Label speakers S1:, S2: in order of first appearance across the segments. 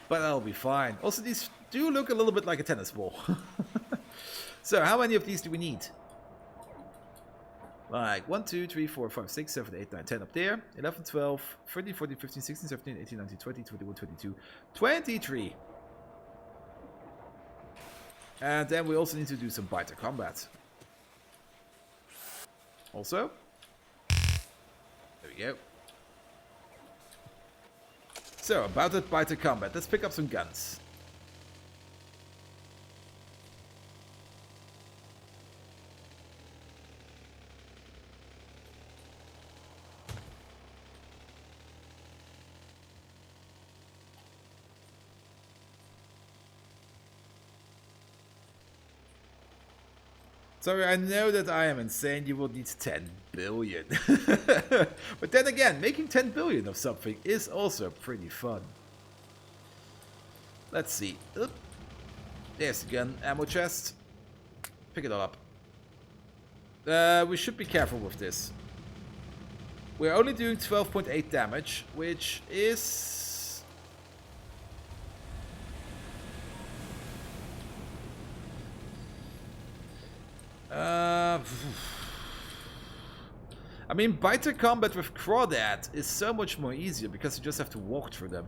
S1: But that'll be fine. Also, these do look a little bit like a tennis ball. So, how many of these do we need? Like 1, 2, 3, 4, 5, 6, 7, 8, 9, 10 up there. 11, 12, 13, 14, 15, 16, 17, 18, 19, 20, 21, 22, 23. And then we also need to do some biter combat. Also. There we go. So, about that biter combat, let's pick up some guns. Sorry, I know that I am insane. You will need 10 billion. But then again, making 10 billion of something is also pretty fun. Let's see. Oop. There's the gun. Ammo chest. Pick it all up. We should be careful with this. We're only doing 12.8 damage, which is... I mean, biter combat with crawdad is so much more easier because you just have to walk through them.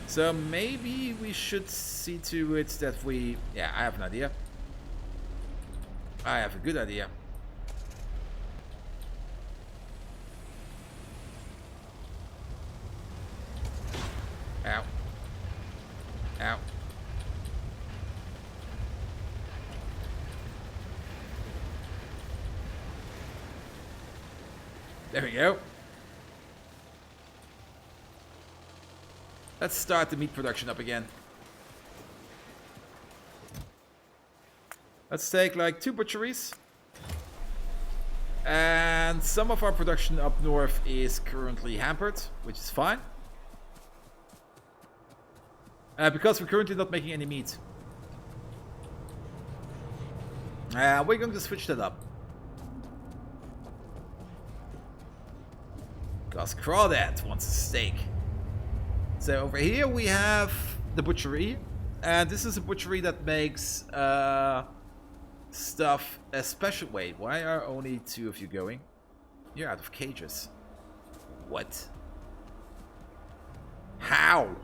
S1: So maybe we should see to it that we... Yeah, I have an idea. I have a good idea. Ow. Ow. There we go. Let's start the meat production up again. Let's take like 2 butcheries. And some of our production up north is currently hampered, which is fine. Because we're currently not making any meat. We're going to switch that up. Because Crawdad wants a steak. So over here we have the butchery. And this is a butchery that makes stuff a special... Wait, why are only 2 of you going? You're out of cages. What? How?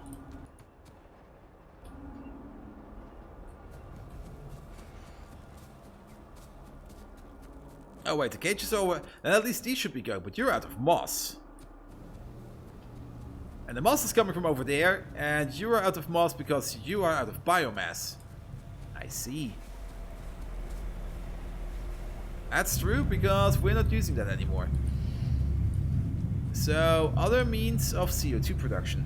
S1: Oh wait, the cage is over. And at least these should be going, but you're out of moss. And the moss is coming from over there, and you are out of moss because you are out of biomass. I see. That's true, because we're not using that anymore. So, other means of CO2 production.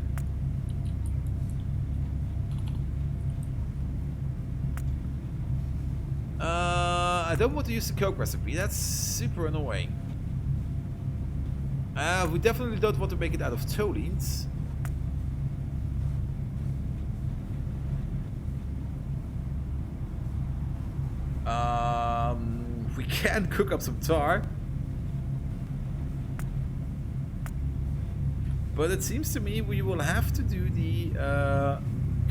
S1: I don't want to use the Coke recipe, that's super annoying. We definitely don't want to make it out of toluenes. We can cook up some tar. But it seems to me we will have to do the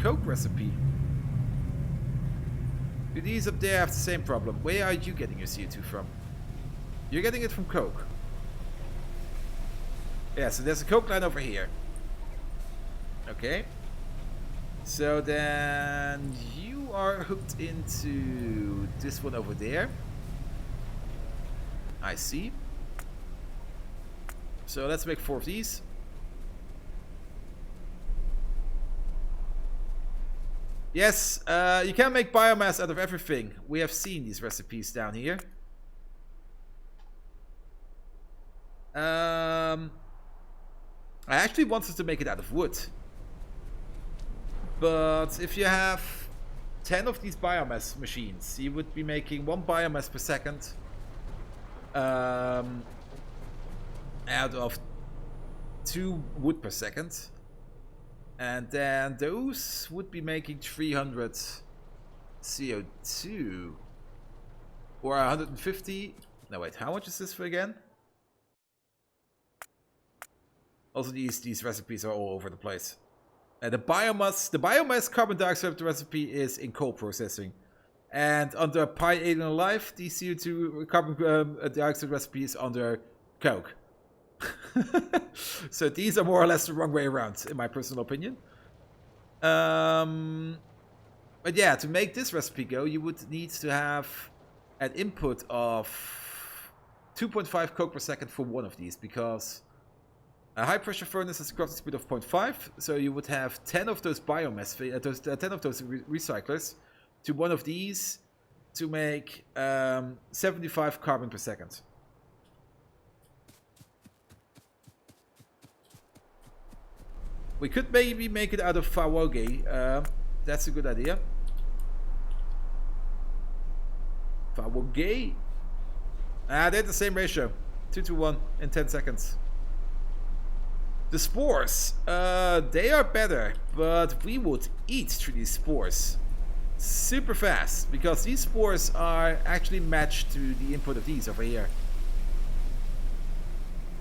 S1: Coke recipe. Do these up there have the same problem? Where are you getting your CO2 from? You're getting it from Coke. Yeah, so there's a Coke line over here. Okay. So then you are hooked into this one over there. I see. So let's make 4 of these. Yes, you can make biomass out of everything. We have seen these recipes down here. I actually wanted to make it out of wood. But if you have 10 of these biomass machines, you would be making 1 biomass per second. Out of 2 wood per second. And then those would be making 300 CO2. Or 150. No, wait, how much is this for again? Also, these recipes are all over the place. The biomass carbon dioxide recipe is in coal processing. And under Pyanodon Alive, the CO2 carbon dioxide recipe is under coke. So these are more or less the wrong way around, in my personal opinion. But yeah, to make this recipe go, you would need to have an input of 2.5 coke per second for one of these, because a high pressure furnace has a crafting speed of 0.5, so you would have 10 of those biomass, 10 of those recyclers to one of these to make 75 carbon per second. We could maybe make it out of Fawoge. That's a good idea. Fawoge. They're the same ratio. 2-to-1 in 10 seconds. The spores. They are better, but we would eat through these spores super fast, because these spores are actually matched to the input of these over here.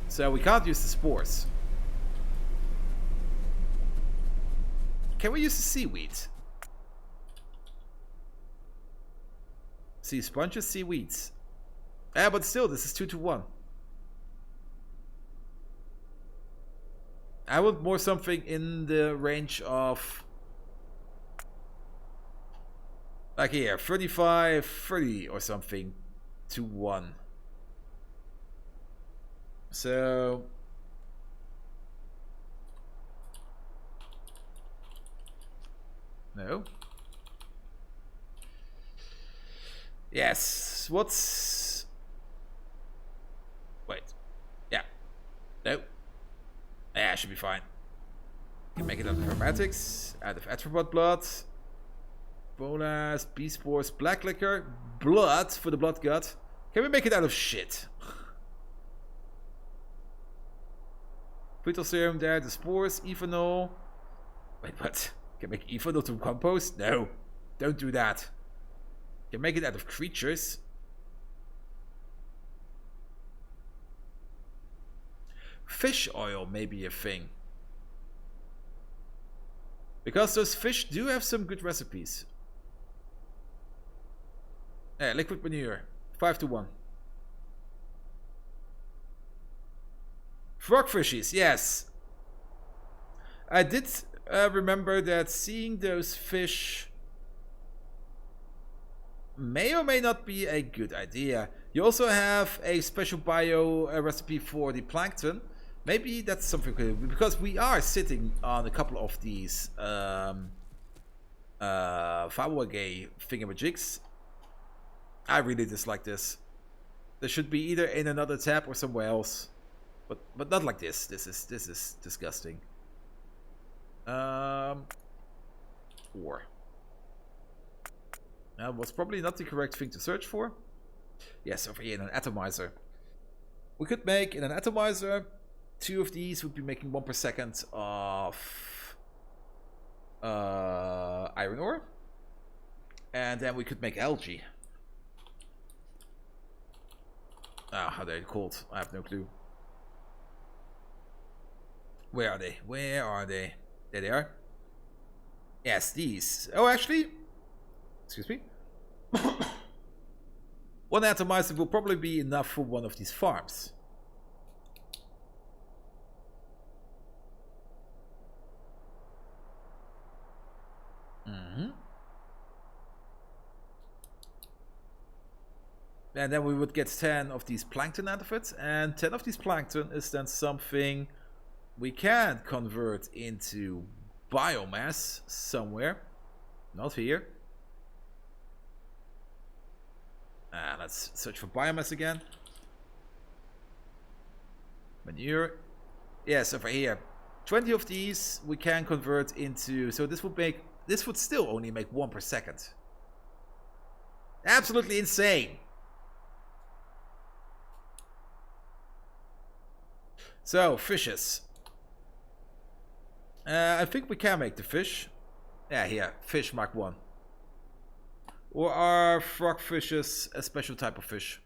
S1: So we can't use the spores. Can we use the seaweed? Sea sponges, seaweeds. But still, this is 2-to-1. I want more something in the range of, like here, 35, 30 or something to 1. So no. Yes. What's... Wait. Yeah. No. Yeah, should be fine. You can make it out of aromatics, out of arthropod blood, bolas, bee spores, black liquor, blood for the blood gut. Can we make it out of shit? Fetal serum there, the spores, ethanol. Wait, what? Can make ethanol to compost? No, don't do that. Can make it out of creatures. Fish oil may be a thing, because those fish do have some good recipes. Yeah, liquid manure, 5-to-1. Frog fishies, yes. I did remember that seeing those fish may or may not be a good idea. You also have a special bio recipe for the plankton. Maybe that's something we could do, because we are sitting on a couple of these Fawage thingamajigs. I really dislike this. They should be either in another tab or somewhere else. But not like this. This is disgusting. 4. That was probably not the correct thing to search for. Yes, over here in an atomizer. We could make in an atomizer 2 of these would be making 1 per second of iron ore. And then we could make algae. How they're called, I have no clue. Where are they? Where are they? There they are. Yes, these. Oh, actually, excuse me. One atomizer will probably be enough for one of these farms. And then we would get 10 of these plankton out of it. And 10 of these plankton is then something we can convert into biomass somewhere. Not here. Let's search for biomass again. Manure. Yes, over here. 20 of these we can convert into... So this would still only make 1 per second. Absolutely insane. So, fishes. I think we can make the fish. Yeah, here. Fish Mark 1. Or are frog fishes a special type of fish?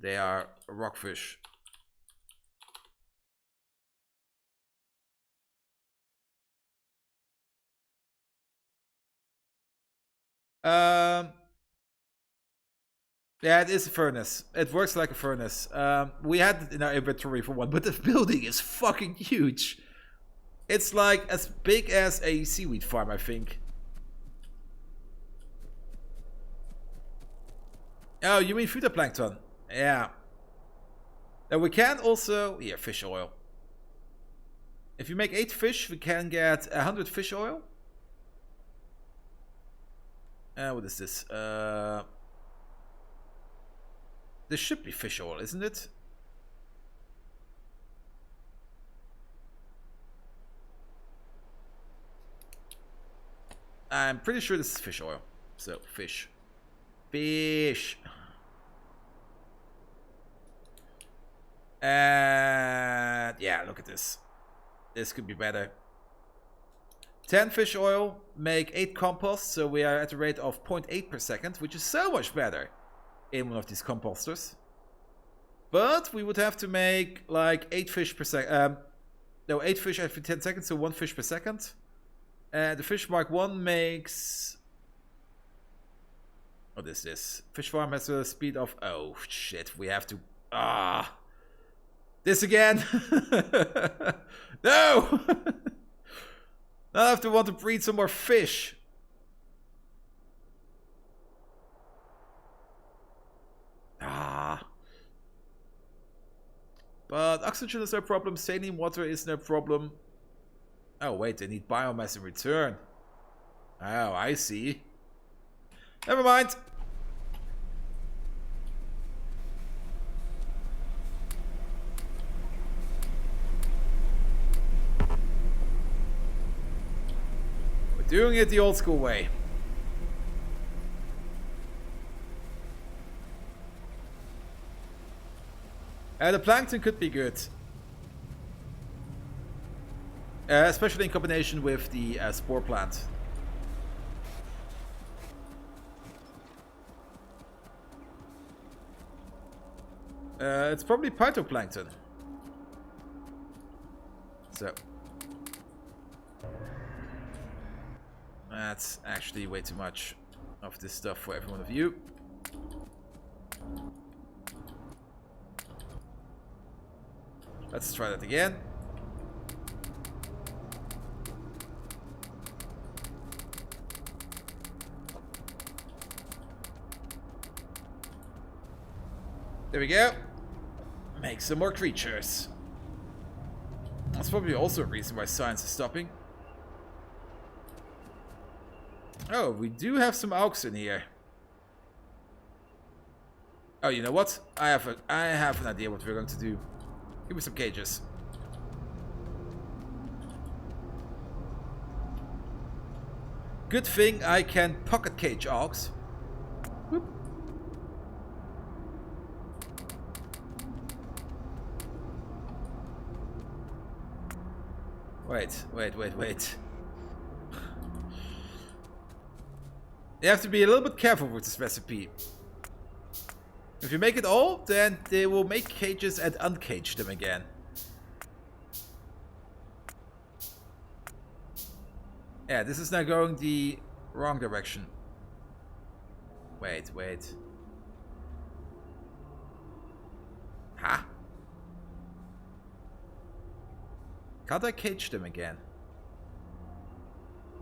S1: They are rockfish. Yeah, it is a furnace. It works like a furnace. We had it in our inventory for one, but the building is fucking huge. It's like as big as a seaweed farm, I think. Oh, you mean phytoplankton? Yeah. And we can also... Yeah, fish oil. If you make 8 fish, we can get 100 fish oil. What is this? This should be fish oil, isn't it? I'm pretty sure this is fish oil. So, fish. Fish. And yeah, look at this. This could be better. 10 fish oil, make 8 compost, so we are at a rate of 0.8 per second, which is so much better in one of these composters. But we would have to make like 8 fish per second. No, 8 fish every 10 seconds, so 1 fish per second. The fish mark 1 makes... What is this? Fish farm has a speed of... Oh, shit, we have to... This again! No! I have to want to breed some more fish. But oxygen is no problem, saline water is no problem. Oh wait, they need biomass in return. Oh, I see. Never mind. We're doing it the old school way. The plankton could be good. Especially in combination with the spore plant. It's probably phytoplankton. So. That's actually way too much of this stuff for every one of you. Let's try that again. There we go. Make some more creatures. That's probably also a reason why science is stopping. Oh, we do have some auks in here. Oh, you know what? I have an idea what we're going to do. Give me some cages. Good thing I can pocket cage auks. Whoop. Wait. You have to be a little bit careful with this recipe. If you make it all, then they will make cages and uncage them again. Yeah, this is now going the wrong direction. Wait. Ha! Can't I cage them again?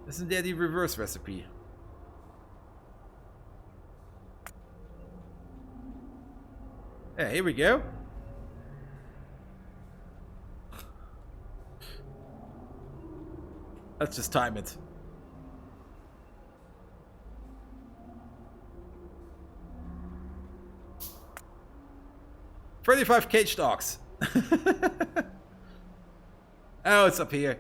S1: Isn't there the reverse recipe? Yeah, here we go. Let's just time it. "35 cage dogs." Oh, it's up here.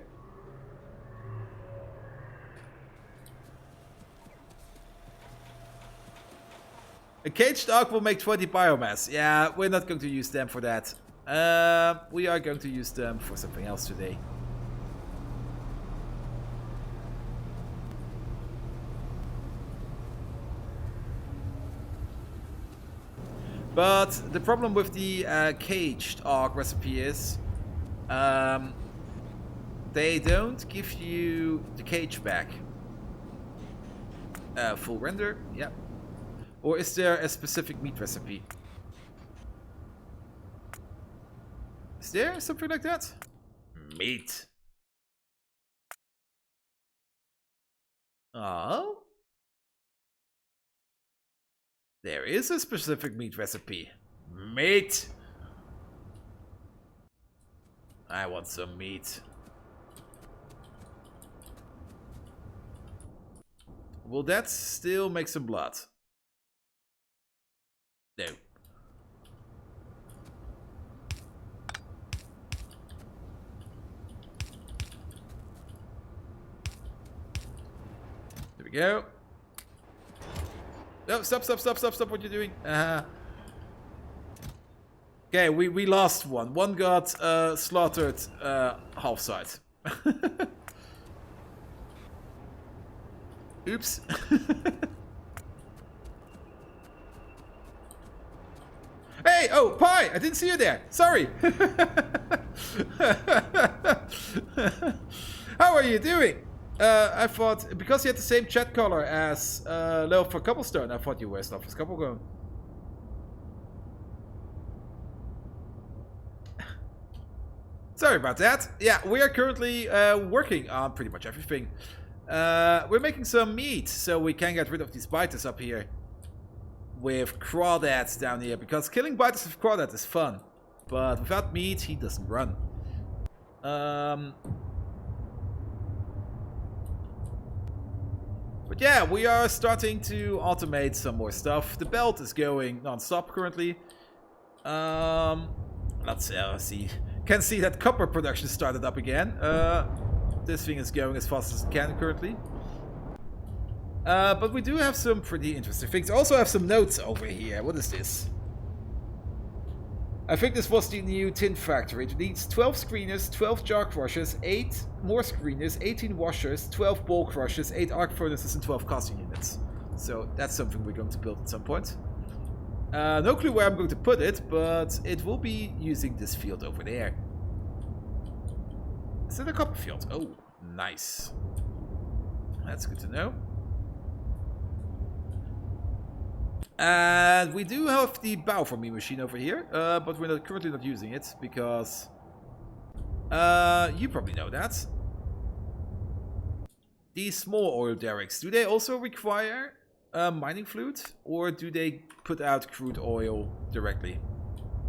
S1: A cage dog will make 20 biomass. Yeah, we're not going to use them for that. We are going to use them for something else today. But the problem with the caged arc recipe is they don't give you the cage back. Full render, yeah. Or is there a specific meat recipe? Is there something like that? Meat. Oh? There is a specific meat recipe. Meat! I want some meat. Will that still make some blood? No. There we go. No, stop what you're doing. Okay, we lost one. One got slaughtered half-side. Oops. Hey, oh, Pie! I didn't see you there. Sorry. How are you doing? I thought, because you had the same chat color as Lil for Cobblestone, I thought you were Stuff as Cobblegone. Sorry about that. Yeah, we are currently working on pretty much everything. We're making some meat, so we can get rid of these biters up here. With crawdads down here, because killing biters with crawdad is fun. But without meat, he doesn't run. But yeah, we are starting to automate some more stuff. The belt is going non-stop currently. Let's see. Can see that copper production started up again. This thing is going as fast as it can currently. But we do have some pretty interesting things. I also have some notes over here. What is this? I think this was the new tin factory. It needs 12 screeners, 12 jar crushers, 8 more screeners, 18 washers, 12 bowl crushers, 8 arc furnaces, and 12 casting units. So that's something we're going to build at some point. No clue where I'm going to put it, but it will be using this field over there. Is it a copper field? Oh, nice. That's good to know. And we do have the bow for me machine over here, but we're currently not using it because you probably know that. These small oil derricks, do they also require mining fluid, or do they put out crude oil directly?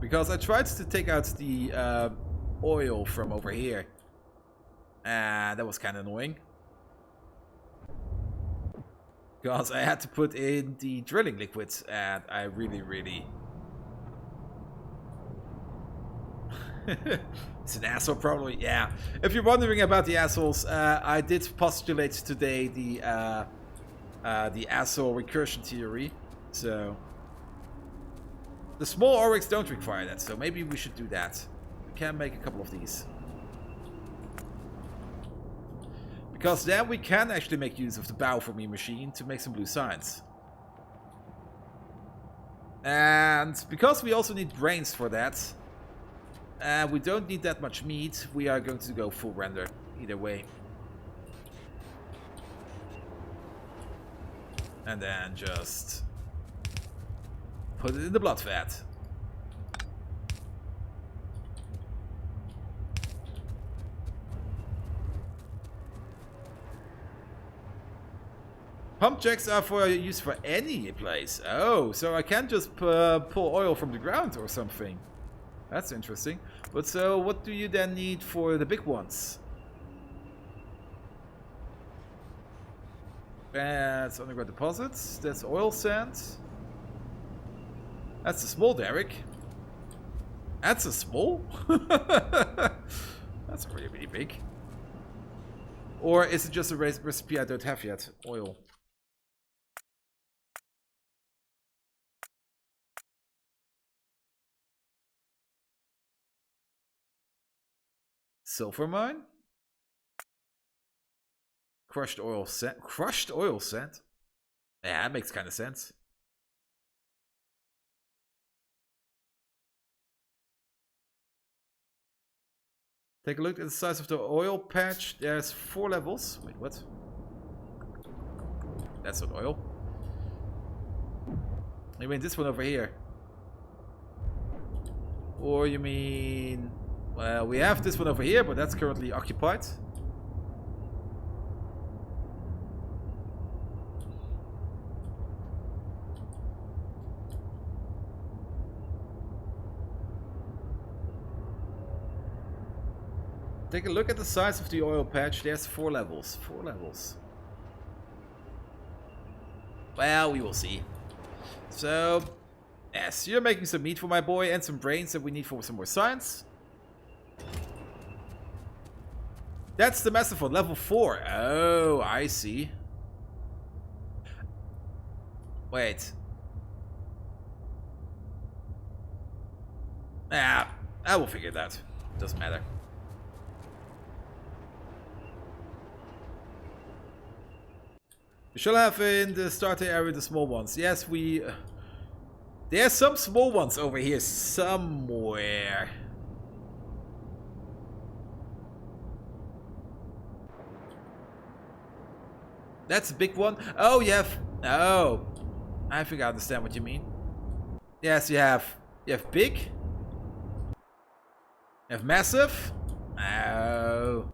S1: Because I tried to take out the oil from over here, and that was kind of annoying. Because I had to put in the drilling liquids, and I really... It's an asshole probably, yeah. If you're wondering about the assholes, I did postulate today the asshole recursion theory. So the small oryx don't require that, so maybe we should do that. We can make a couple of these. Because then we can actually make use of the bow for me machine to make some blue signs. And because we also need brains for that, and we don't need that much meat, we are going to go full render either way. And then just put it in the blood vat. Pump jacks are for use for any place. Oh, so I can't just pull oil from the ground or something. That's interesting. But so, what do you then need for the big ones? That's underground deposits. That's oil sand. That's a small derrick. That's a small? That's really big. Or is it just a recipe I don't have yet? Oil. Silver mine? Crushed oil sand? Crushed oil sand? Yeah, that makes kind of sense. Take a look at the size of the oil patch. There's 4 levels. Wait, what? That's not oil. You mean this one over here? Or you mean... Well, we have this one over here, but that's currently occupied. Take a look at the size of the oil patch. There's 4 levels. 4 levels. Well, we will see. So, yes, you're making some meat for my boy and some brains that we need for some more science. That's the massive one, level 4. Oh, I see. Wait. Ah, I will figure it out. Doesn't matter. We shall have in the starter area the small ones. Yes, we... There's some small ones over here somewhere. That's a big one. Oh, you have... Oh. I think I understand what you mean. Yes, you have... You have big. You have massive. Oh.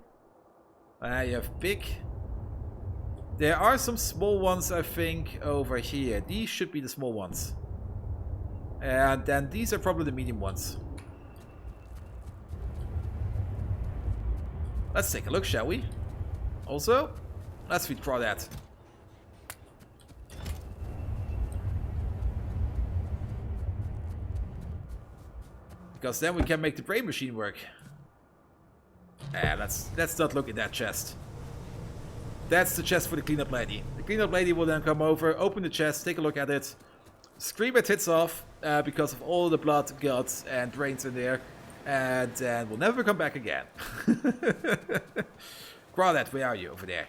S1: You have big. There are some small ones, I think, over here. These should be the small ones. And then these are probably the medium ones. Let's take a look, shall we? Also, let's feed Crawdad. Because then we can make the brain machine work. Let's not look at that chest. That's the chest for the cleanup lady. The cleanup lady will then come over, open the chest, take a look at it, scream her tits off because of all the blood, guts, and brains in there, and then we'll never come back again. Crawdad, where are you? Over there.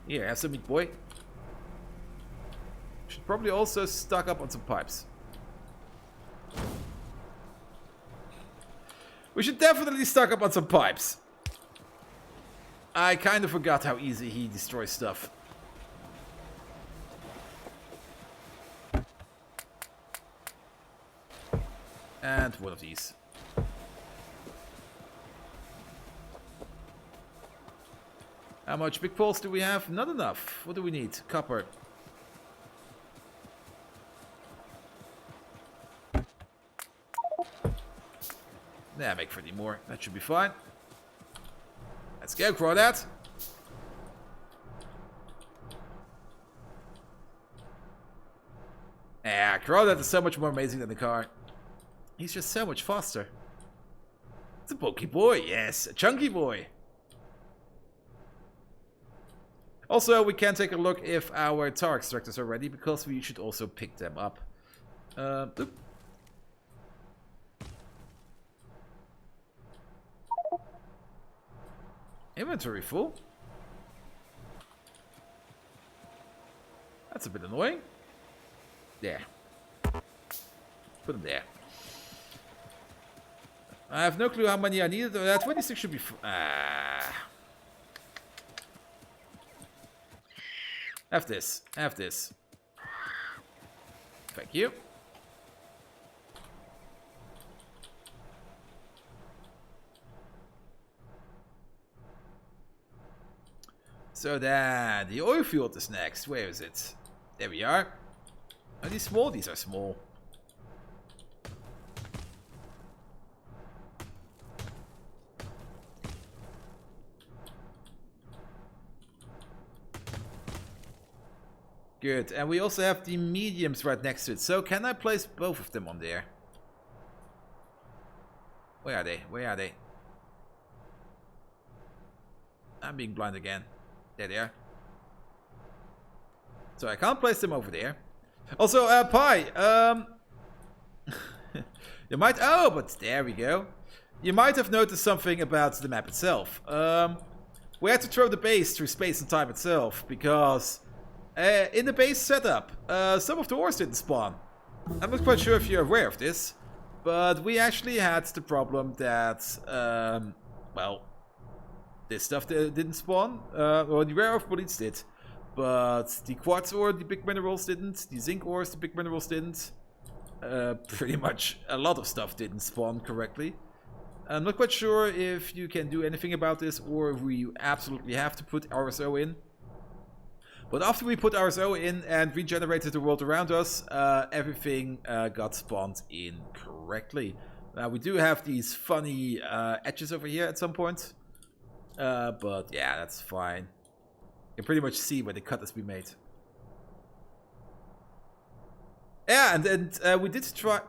S1: Here, have some meat, boy. Should probably also stock up on some pipes. We should definitely stock up on some pipes. I kind of forgot how easy he destroys stuff. And one of these. How much big poles do we have? Not enough. What do we need? Copper. Yeah, make 30 more. That should be fine. Let's go, Crawdad. Yeah, Crawdad is so much more amazing than the car. He's just so much faster. It's a bulky boy, yes, a chunky boy. Also, we can take a look if our tar extractors are ready, because we should also pick them up. Oop. Inventory full. That's a bit annoying. There. Put them there. I have no clue how many I needed. 26 should be... Have this. Have this. Thank you. So then, the oil field is next. Where is it? There we are. Are these small? These are small. Good. And we also have the mediums right next to it. So can I place both of them on there? Where are they? Where are they? I'm being blind again. There they are. So I can't place them over there. Also, Pi, you might... Oh, but there we go. You might have noticed something about the map itself. We had to throw the base through space and time itself, because in the base setup, some of the ores didn't spawn. I'm not quite sure if you're aware of this, But we actually had the problem that, well, this stuff didn't spawn. Well, the rare earth bullets did. But the quartz ore, the big minerals didn't. The zinc ores, the big minerals didn't. Pretty much a lot of stuff didn't spawn correctly. I'm not quite sure if you can do anything about this or if we absolutely have to put RSO in. But after we put RSO in and regenerated the world around us, everything got spawned in correctly. Now we do have these funny edges over here at some point. But yeah, that's fine. You can pretty much see where the cut has been made. Yeah, and we did try...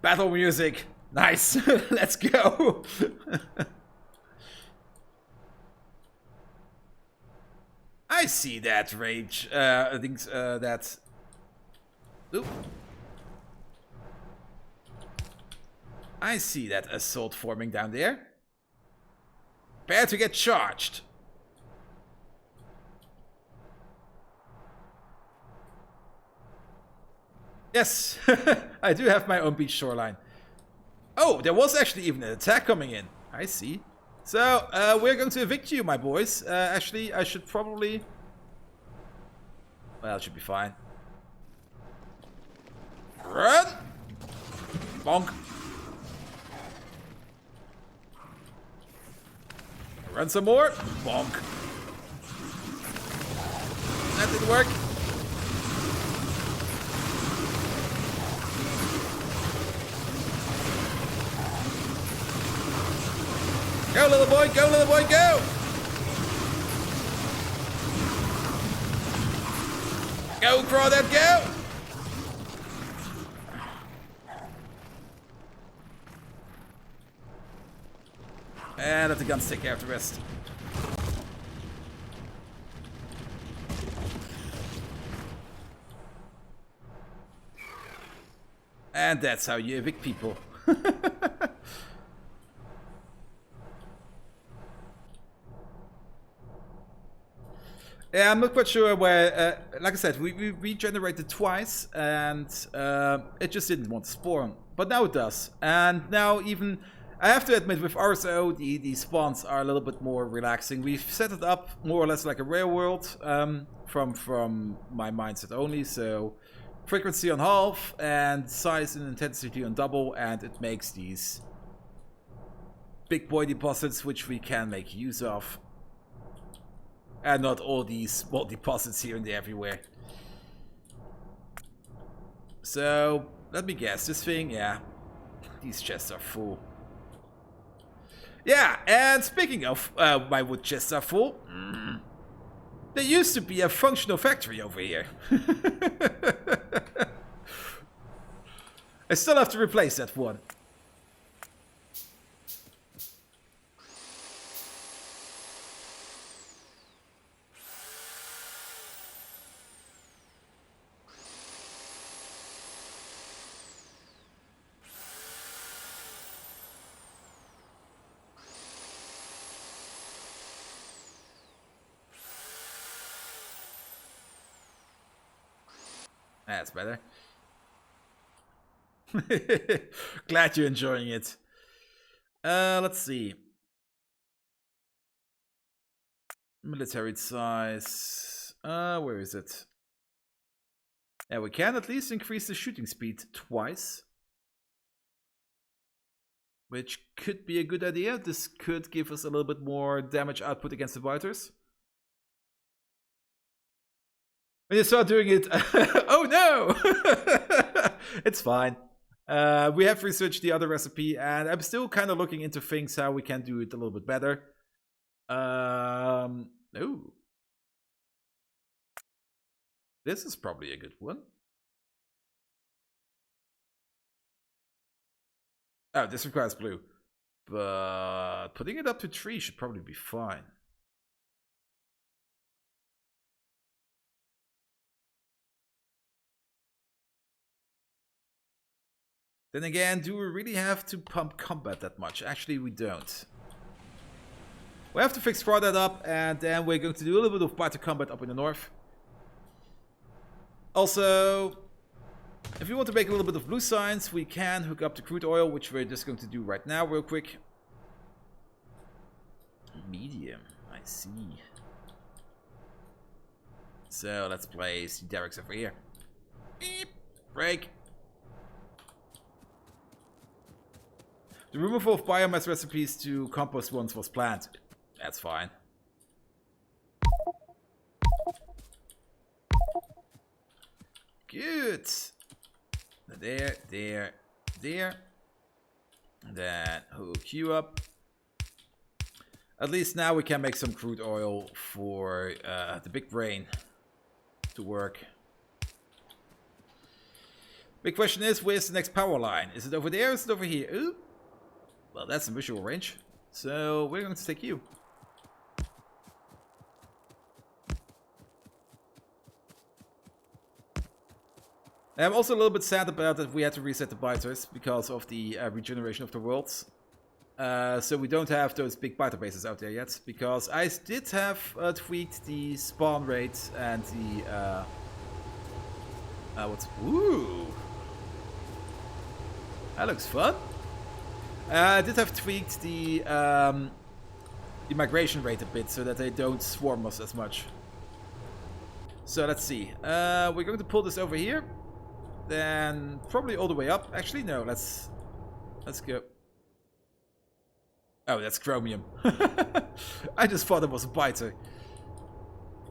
S1: Battle music! Nice! Let's go! I see that rage. I think that's... Oop. I see that assault forming down there. Prepare to get charged. Yes, I do have my own beach shoreline. Oh, there was actually even an attack coming in. I see. So, we're going to evict you, my boys. Actually, I should probably... Well, it should be fine. Run! Bonk. Run some more. Bonk. That didn't work. Go, little boy, go, little boy, go! Go, crawdad, go! And let the guns take care of the rest. And that's how you evict people. Yeah, I'm not quite sure where, like I said, we regenerated twice and it just didn't want to spawn. But now it does. And now even, I have to admit, with RSO, the spawns are a little bit more relaxing. We've set it up more or less like a real world from my mindset only. So frequency on half and size and intensity on double, and it makes these big boy deposits which we can make use of. And not all these small deposits here and there everywhere. So, let me guess. This thing, yeah. These chests are full. Yeah, and speaking of my wood chests are full. There used to be a functional factory over here. I still have to replace that one. That's better. Glad you're enjoying it. Let's see. Military size. Where is it? Yeah, we can at least increase the shooting speed twice. Which could be a good idea. This could give us a little bit more damage output against the biters. When you start doing it, oh no! It's fine. We have researched the other recipe, and I'm still kind of looking into things how we can do it a little bit better. Oh. This is probably a good one. Oh, this requires blue. But putting it up to 3 should probably be fine. Then again, do we really have to pump combat that much? Actually, we don't. We have to fix that up, and then we're going to do a little bit of fighter combat up in the north. Also, if you want to make a little bit of blue science, we can hook up the crude oil, which we're just going to do right now real quick. Medium, I see. So let's place the derricks over here. Beep, break. The removal of biomass recipes to compost ones was planned. That's fine. Good. There, there, there. And then hook you up. At least now we can make some crude oil for the big brain to work. Big question is, where's the next power line? Is it over there or is it over here? Ooh. Well, that's a visual range. So we're going to take you. I'm also a little bit sad about that we had to reset the biters because of the regeneration of the worlds. So we don't have those big biter bases out there yet. Because I did have tweaked the spawn rate and the... Ooh! That looks fun. I did have tweaked the migration rate a bit so that they don't swarm us as much. So let's see. We're going to pull this over here. Then probably all the way up. Actually, no. Let's go. Oh, that's chromium. I just thought it was a biter.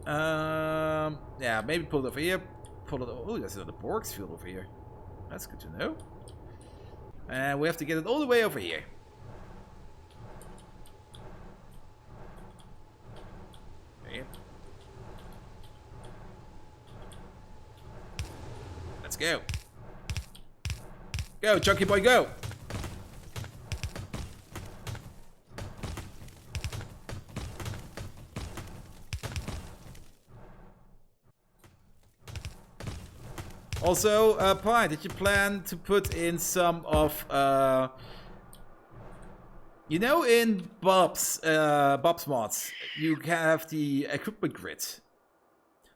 S1: Yeah, maybe pull it over here. Pull it. Oh, there's another Borg's field over here. That's good to know. And we have to get it all the way over here. Okay. Let's go. Go, chunky boy, go. Also, Pi, did you plan to put in some of, you know, in Bob's mods, you can have the equipment grid.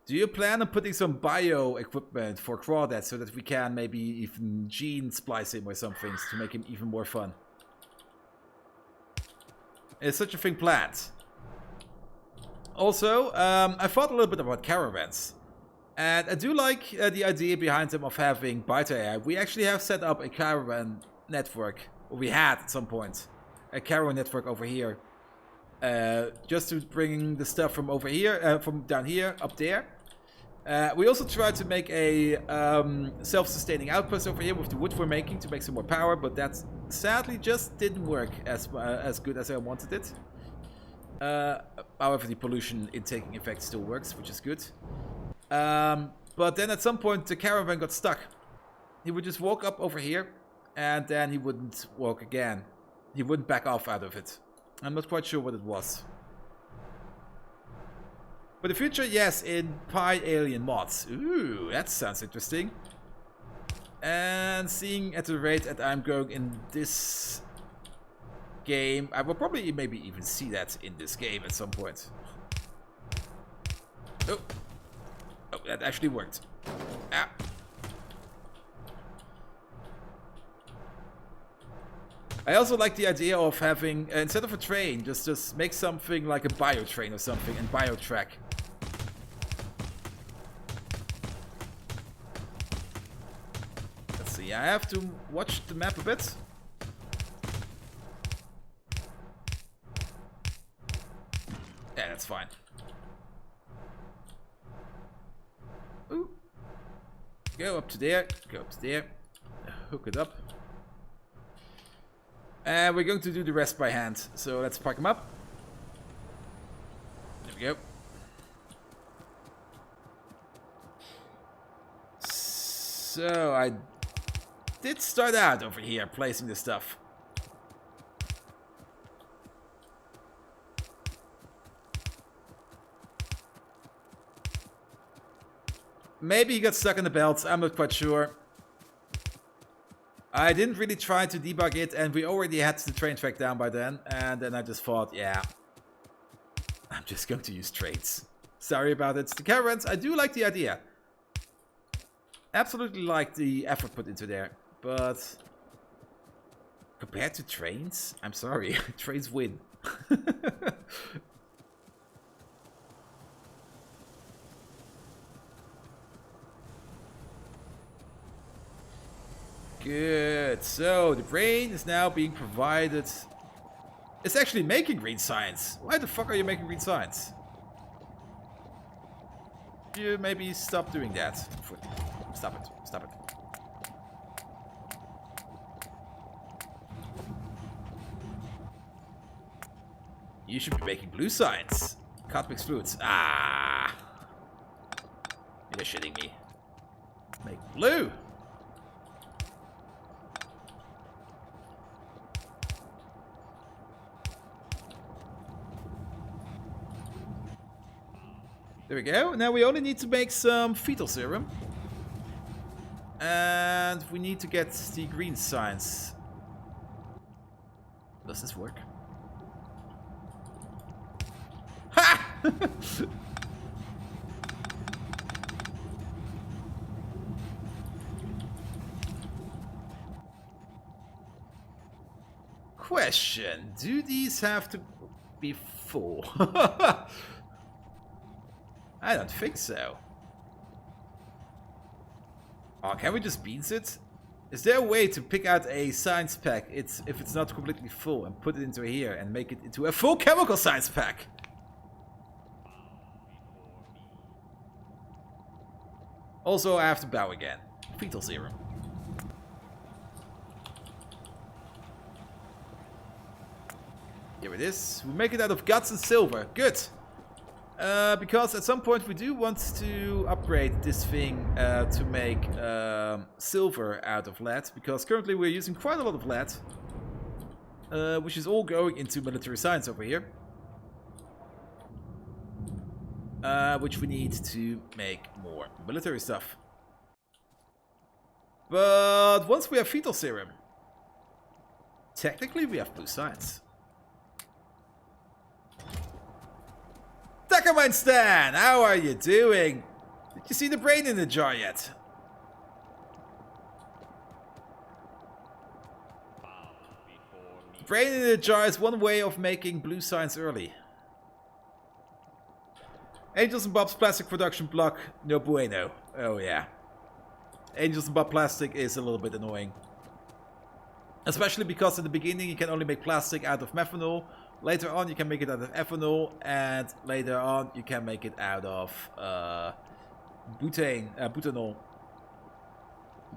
S1: Do you plan on putting some bio equipment for crawdads so that we can maybe even gene splice him or some things to make him even more fun? Is such a thing planned? Also, I thought a little bit about caravans. And I do like the idea behind them of having biter AI. We actually have set up a caravan network, or we had at some point, a caravan network over here. Just to bring the stuff from over here, from down here, up there. We also tried to make a self-sustaining outpost over here with the wood we're making to make some more power, but that sadly just didn't work as good as I wanted it. However, the pollution intaking effect still works, which is good. But then at some point the caravan got stuck. He would just walk up over here, and then he wouldn't walk again. He wouldn't back off out of it. I'm not quite sure what it was. For the future, yes, in Pi Alien mods. Ooh, that sounds interesting. And seeing at the rate that I'm going in this game, I will probably maybe even see that in this game at some point. Oh. Oh, that actually worked. Ah. I also like the idea of having, instead of a train, just make something like a bio train or something and bio track. Let's see, I have to watch the map a bit. Yeah, that's fine. Ooh. Go up to there, go up to there, hook it up. And we're going to do the rest by hand. So let's park them up. There we go. So I did start out over here placing the stuff. Maybe he got stuck in the belts, I'm not quite sure. I didn't really try to debug it, and we already had the train track down by then. And then I just thought, yeah, I'm just going to use trains. Sorry about it. The caravans, I do like the idea. absolutely like the effort put into there, but compared to trains, I'm sorry, trains win. Good. So the brain is now being provided. It's actually making green science. Why the fuck are you making green science? You maybe stop doing that. Stop it. Stop it. You should be making blue science. Can't mix fluids. Ah! You're shitting me. Make blue! There we go. Now we only need to make some fetal serum. And we need to get the green science. Does this work? Ha! Question. Do these have to be full? I don't think so. Oh, can we just beans it? Is there a way to pick out a science pack if it's not completely full and put it into here and make it into a full chemical science pack? Also, I have to bow again. Fetal serum. Here it is. We make it out of guts and silver. Good. Because at some point we do want to upgrade this thing to make silver out of lead. Because currently we're using quite a lot of lead. Which is all going into military science over here. Which we need to make more military stuff. But once we have fetal serum, technically we have blue science. Takamine Stan, how are you doing? Did you see the brain in the jar yet? Brain in the jar is one way of making blue science early. Angels and Bob's plastic production block, no bueno. Oh yeah. Angels and Bob plastic is a little bit annoying. Especially because in the beginning you can only make plastic out of methanol. Later on you can make it out of ethanol, and later on you can make it out of butanol.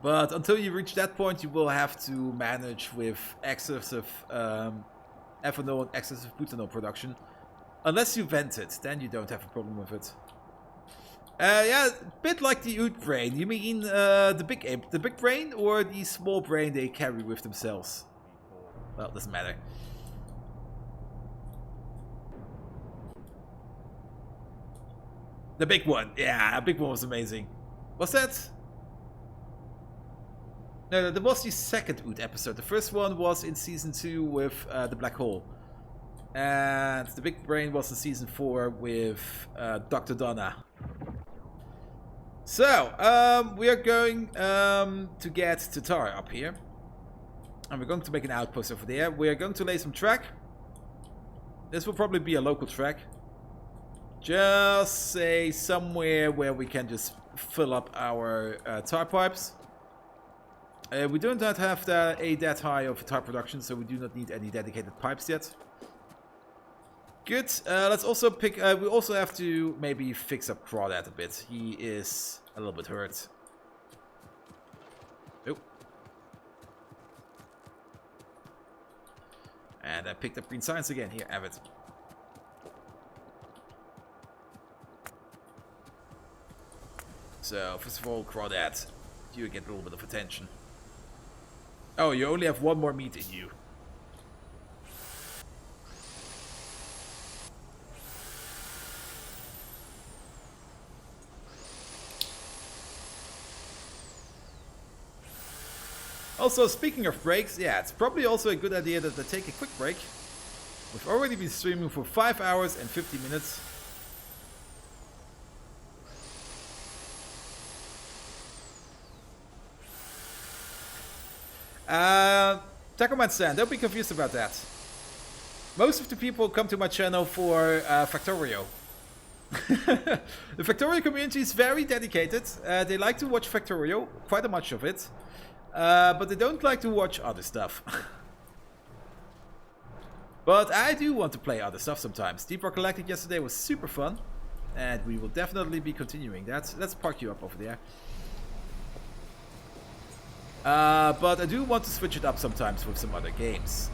S1: But until you reach that point you will have to manage with excessive ethanol and excessive butanol production. Unless you vent it, then you don't have a problem with it. Yeah, a bit like the Oot brain. You mean the big ape, the big brain, or the small brain they carry with themselves? Well, doesn't matter. The big one, yeah, a big one was amazing. What's that? No, that was the second Oot episode. The first one was in season 2 with the black hole. And the big brain was in season 4 with Dr. Donna. So, we are going to get Tatar up here. And we're going to make an outpost over there. We are going to lay some track. This will probably be a local track. Just say somewhere where we can just fill up our tar pipes. We do not have that high of tar production, so we do not need any dedicated pipes yet. Good. Let's also pick. We also have to maybe fix up Crawdad a bit. He is a little bit hurt. Oh. And I picked up green science again. Here, have it. So, first of all, Crawdad, you get a little bit of attention. Oh, you only have one more meat in you. Also, speaking of breaks, yeah, it's probably also a good idea that I take a quick break. We've already been streaming for 5 hours and 50 minutes. Tacoman San, don't be confused about that. Most of the people come to my channel for Factorio. The Factorio community is very dedicated. They like to watch Factorio, quite a much of it. But they don't like to watch other stuff. But I do want to play other stuff sometimes. Deep Rock Galactic yesterday was super fun. And we will definitely be continuing that. Let's park you up over there. But I do want to switch it up sometimes with some other games.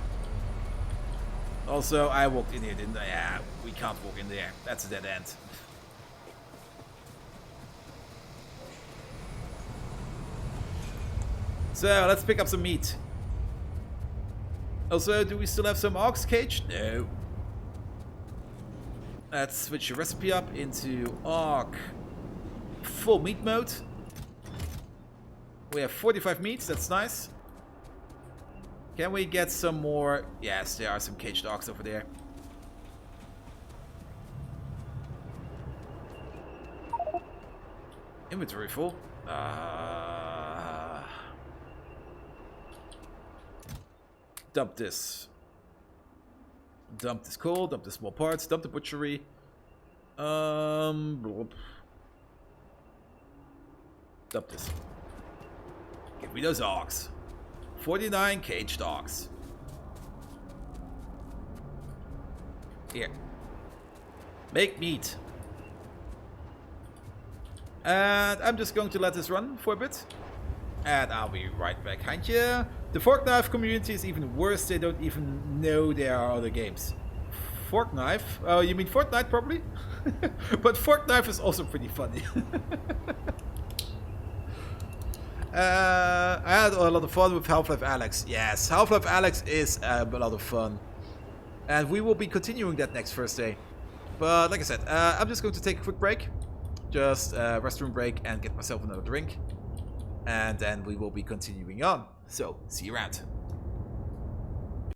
S1: Also, I walked in here, didn't I? Yeah, we can't walk in there. That's a dead end. So, let's pick up some meat. Also, do we still have some ox cage? No. Let's switch your recipe up into Ark full meat mode. We have 45 meats, that's nice. Can we get some more? Yes, there are some caged ox over there. Inventory full. Dump this. Dump this coal, dump the small parts, dump the butchery. Dump this. Give me those ox. 49 caged ox. Here. Make meat. And I'm just going to let this run for a bit. And I'll be right back behind you. The fork knife community is even worse. They don't even know there are other games. Fork knife? Oh, you mean Fortnite probably? But fork knife is also pretty funny. I had a lot of fun with Half-Life Alyx. Yes, Half-Life Alyx is a lot of fun. And we will be continuing that next Thursday. But like I said, I'm just going to take a quick break. Just a restroom break and get myself another drink. And then we will be continuing on. So, see you around.